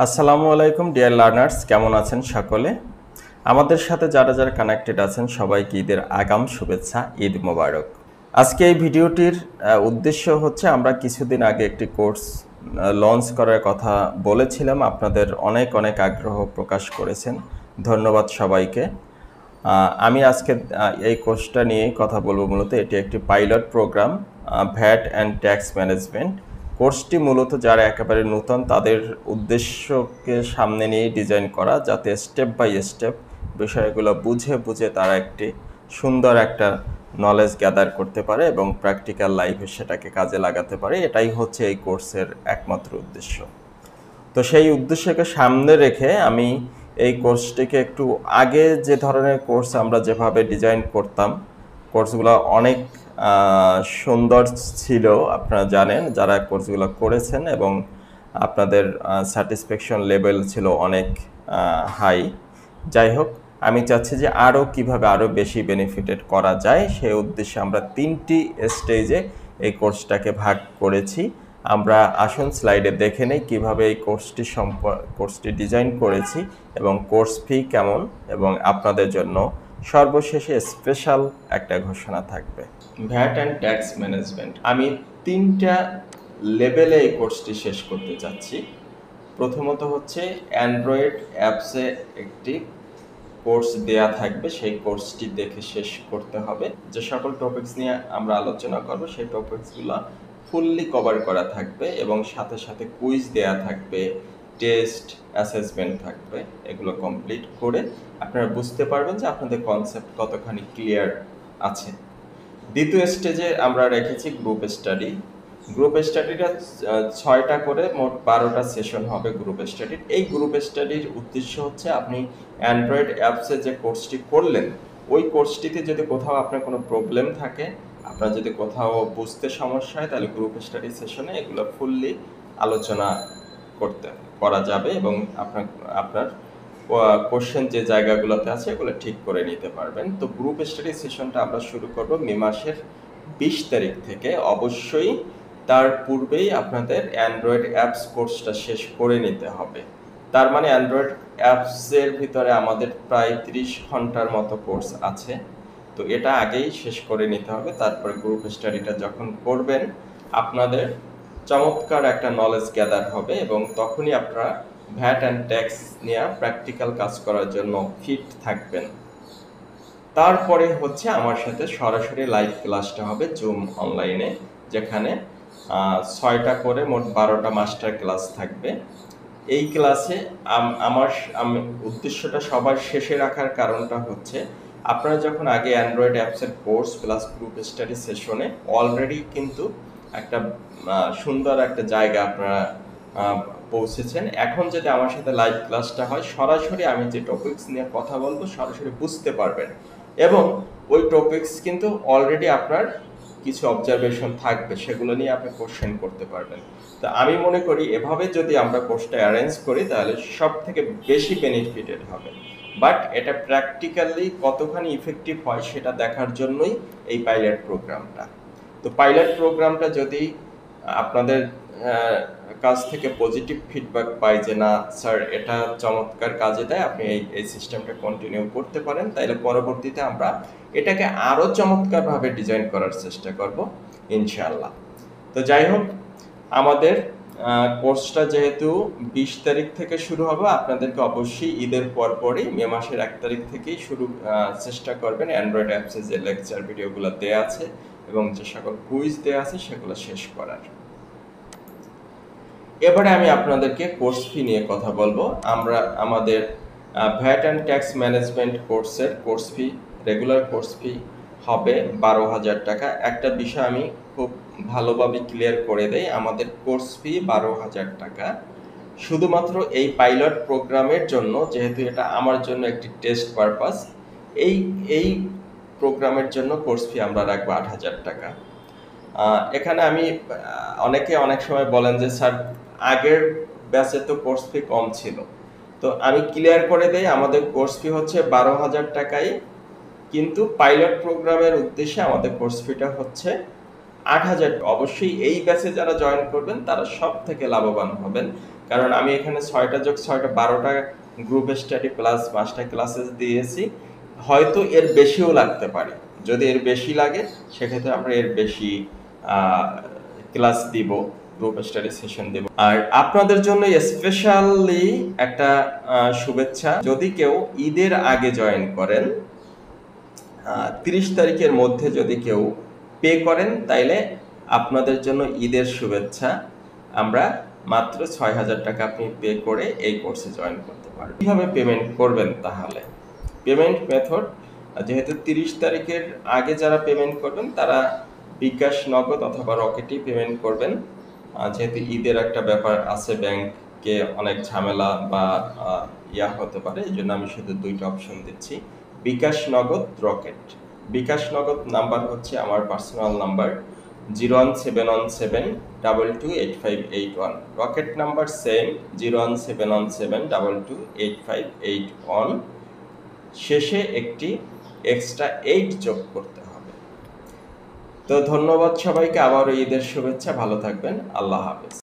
আসসালামু আলাইকুম dear learners, কেমন আছেন সকলে? আমাদের সাথে যারা যারা কানেক্টেড আছেন সবাইকে ঈদের আগাম শুভেচ্ছা, ঈদ মোবারক। আজকে এই ভিডিওটির উদ্দেশ্য হচ্ছে, আমরা কিছুদিন আগে একটি কোর্স লঞ্চ করার কথা বলেছিলাম। আপনাদের অনেক অনেক আগ্রহ প্রকাশ করেছেন, ধন্যবাদ সবাইকে। আমি আজকে এই কোর্সটা নিয়ে কথা বলবো। মূলত এটি একটি pilot program, VAT and tax management. কোর্সটি মূলত যারা একেবারে নতুন তাদের উদ্দেশ্যকে সামনে নিয়ে ডিজাইন করা, যাতে স্টেপ বাই স্টেপ বিষয়গুলো বুঝে বুঝে তারা একটি সুন্দর একটা নলেজ গ্যাদার করতে পারে এবং প্র্যাকটিক্যাল লাইফে সেটাকে কাজে লাগাতে পারে। এটাই হচ্ছে এই কোর্সের একমাত্র উদ্দেশ্য। তো সেই উদ্দেশ্যকে সামনে রেখে আমি এই কোর্সটিকে একটু আগে যে ধরনের কোর্স আমরা যেভাবে ডিজাইন করতাম, কোর্সগুলো অনেক সুন্দর ছিল, আপনারা জানেন যারা কোর্সগুলো করেছেন, এবং আপনাদের স্যাটিসফ্যাকশন লেভেল ছিল অনেক হাই। যাই হোক, আমি চাচ্ছি যে কিভাবে আরও বেশি বেনিফিটেড করা যায়, সেই উদ্দেশ্যে আমরা 3টি স্টেজে এই কোর্সটাকে ভাগ করেছি। আমরা আসুন স্লাইডে দেখে নেই কীভাবে এই কোর্সটি ডিজাইন করেছি এবং কোর্স ফি কেমন, এবং আপনাদের জন্য সর্বশেষে স্পেশাল একটা ঘোষণা থাকবে। ভ্যাট অ্যান্ড ট্যাক্স ম্যানেজমেন্ট, আমি 3টা লেভেলে এই কোর্সটি শেষ করতে চাচ্ছি। প্রথমত হচ্ছে অ্যান্ড্রয়েড অ্যাপসে একটি কোর্স দেয়া থাকবে, সেই কোর্সটি দেখে শেষ করতে হবে। যে সকল টপিকস নিয়ে আমরা আলোচনা করব সেই টপিকসগুলো ফুললি কভার করা থাকবে এবং সাথে সাথে কুইজ দেয়া থাকবে, টেস্ট অ্যাসেসমেন্ট থাকবে। এগুলো কমপ্লিট করে আপনারা বুঝতে পারবেন যে আপনাদের কনসেপ্ট কতখানি ক্লিয়ার আছে। দ্বিতীয় স্টেজে আমরা রেখেছি গ্রুপ স্টাডি। গ্রুপ স্টাডিটা 6টা করে মোট 12টা সেশন হবে গ্রুপ স্টাডির। এই গ্রুপ স্টাডির উদ্দেশ্য হচ্ছে, আপনি অ্যান্ড্রয়েড অ্যাপসে যে কোর্সটি করলেন, ওই কোর্সটিতে যদি কোথাও আপনার কোনো প্রবলেম থাকে, আপনার যদি কোথাও বুঝতে সমস্যা হয়, তাহলে গ্রুপ স্টাডি সেশনে এগুলো ফুললি আলোচনা করা যাবে এবং আপনার কোশ্চেন যে জায়গাগুলোতে আছে এগুলো ঠিক করে নিতে পারবেন। তো গ্রুপ স্টাডি সেশনটা আমরা শুরু করব মে মাসের 20 তারিখ থেকে। অবশ্যই তার পূর্বেই আপনাদের অ্যান্ড্রয়েড অ্যাপস কোর্সটা শেষ করে নিতে হবে। তার মানে অ্যান্ড্রয়েড অ্যাপসের ভিতরে আমাদের প্রায় 30 ঘন্টার মতো কোর্স আছে। তো এটা আগেই শেষ করে নিতে হবে। তারপরে গ্রুপ স্টাডিটা যখন করবেন, আপনাদের চমৎকার একটা নলেজ গ্যাদার হবে এবং তখনই আপনারা ভ্যাট অ্যান্ড ট্যাক্স নিয়ে প্র্যাকটিক্যাল কাজ করার জন্য ফিট থাকবেন। তারপরে হচ্ছে আমার সাথে সরাসরি লাইভ ক্লাসটা হবে জুম অনলাইনে, যেখানে 6টা করে মোট 12টা মাস্টার ক্লাস থাকবে। এই ক্লাসে আমার উদ্দেশ্যটা সবার শেষে রাখার কারণটা হচ্ছে, আপনারা যখন আগে অ্যান্ড্রয়েড অ্যাপসের কোর্স প্লাস গ্রুপ স্টাডি সেশনে অলরেডি কিন্তু একটা সুন্দর একটা জায়গা আপনারা পৌঁছেছেন। এখন যদি আমার সাথে লাইভ ক্লাসটা হয়, সরাসরি আমি যে টপিকস নিয়ে কথা বলবো সরাসরি বুঝতে পারবেন, এবং ওই টপিকস কিন্তু অলরেডি আপনার কিছু অবজারভেশন থাকবে, সেগুলো নিয়ে আপনি কোশ্চেন করতে পারবেন। তো আমি মনে করি এভাবে যদি আমরা কোর্সটা অ্যারেঞ্জ করি, তাহলে সব থেকে বেশি বেনিফিটেড হবে। বাট এটা প্র্যাকটিক্যালি কতখানি ইফেক্টিভ হয় সেটা দেখার জন্যই এই পাইলট প্রোগ্রামটা। তো পাইলট প্রোগ্রামটা যদি আপনাদের কাছ থেকে পজিটিভ ফিডব্যাক পাই যে না স্যার এটা চমৎকার কাজে দেয়, আপনি এই সিস্টেমটা কন্টিনিউ করতে পারেন, তাইলে পরবর্তীতে আমরা এটাকে আরও চমৎকারভাবে ডিজাইন করার চেষ্টা করব ইনশাআল্লাহ। তো যাই হোক, আমাদের কোর্সটা যেহেতু 20 তারিখ থেকে শুরু হবে, আপনাদেরকে অবশ্যই ঈদের পরপরই মে মাসের 1 তারিখ থেকেই চেষ্টা করবেন অ্যান্ড্রয়েড অ্যাপসে যে লেকচার ভিডিওগুলো দেওয়া আছে এবং যে সকল কুইজ দেওয়া আছে সেগুলো শেষ করার। এবারে আমি আপনাদেরকে কোর্স ফি নিয়ে কথা বলবো। আমরা আমাদের ভ্যাট অ্যান্ড ট্যাক্স ম্যানেজমেন্ট কোর্সের course fee, regular course fee হবে 12,000 টাকা। একটা বিষয় আমি খুব ভালোভাবে ক্লিয়ার করে দেই, আমাদের কোর্স ফি 12,000 টাকা শুধুমাত্র এই পাইলট প্রোগ্রামের জন্য। যেহেতু এটা আমার জন্য একটি টেস্ট পারপাস, এই প্রোগ্রামের জন্য কোর্স ফি আমরা রাখবো 8,000 টাকা। এখানে আমি অনেকে অনেক সময় বলেন যে স্যার আগের ব্যাচে তো কোর্স ফি কম ছিল। তো আমি ক্লিয়ার করে দেই, আমাদের কোর্স ফি হচ্ছে 12,000 টাকাই, কিন্তু পাইলট প্রোগ্রামের উদ্দেশ্যে আমাদের কোর্স ফিটা হচ্ছে 8,000। অবশ্যই এই ব্যাচে যারা জয়েন করবেন তারা সব থেকে লাভবান হবেন, কারণ আমি এখানে 6টা যোগ 6টা 12টা গ্রুপ স্টাডি প্লাস 5টা ক্লাসেস দিয়েছি, হয়তো এর বেশিও লাগতে পারে। যদি এর বেশি লাগে সেক্ষেত্রে আমরা এর বেশি ক্লাস দিব, গ্রুপ স্টাডি সেশন দেব। আর আপনাদের জন্য স্পেশালি একটা শুভেচ্ছা, যদি কেউ ঈদের আগে জয়েন করেন, 30 তারিখের মধ্যে যদি কেউ পে করেন, তাইলে আপনাদের জন্য ঈদের শুভেচ্ছা। আমরা মাত্র 6,000 টাকা আপনি পে করে এই কোর্সে জয়েন করতে পারবেন। কিভাবে পেমেন্ট করবেন? তাহলে পেমেন্ট মেথড, যেহেতু 30 তারিখের আগে যারা পেমেন্ট করবেন তারা বিকাশ, নগদ অথবা রকেটই পেমেন্ট করবেন। যেহেতু ঈদের একটা ব্যাপার আছে, ব্যাংকে অনেক ঝামেলা বা হতে পারে, এই জন্য আমি শুধু 2টা অপশন দিচ্ছি, বিকাশ, নগদ, রকেট। বিকাশ নগদ নাম্বার হচ্ছে আমার personal number 01717228581। Rocket number same 01717228581। শেষে একটি এক্সট্রা 8 যোগ করতে হবে। তো ধন্যবাদ সবাইকে, আবারও ঈদের শুভেচ্ছা, ভালো থাকবেন, আল্লাহ হাফেজ।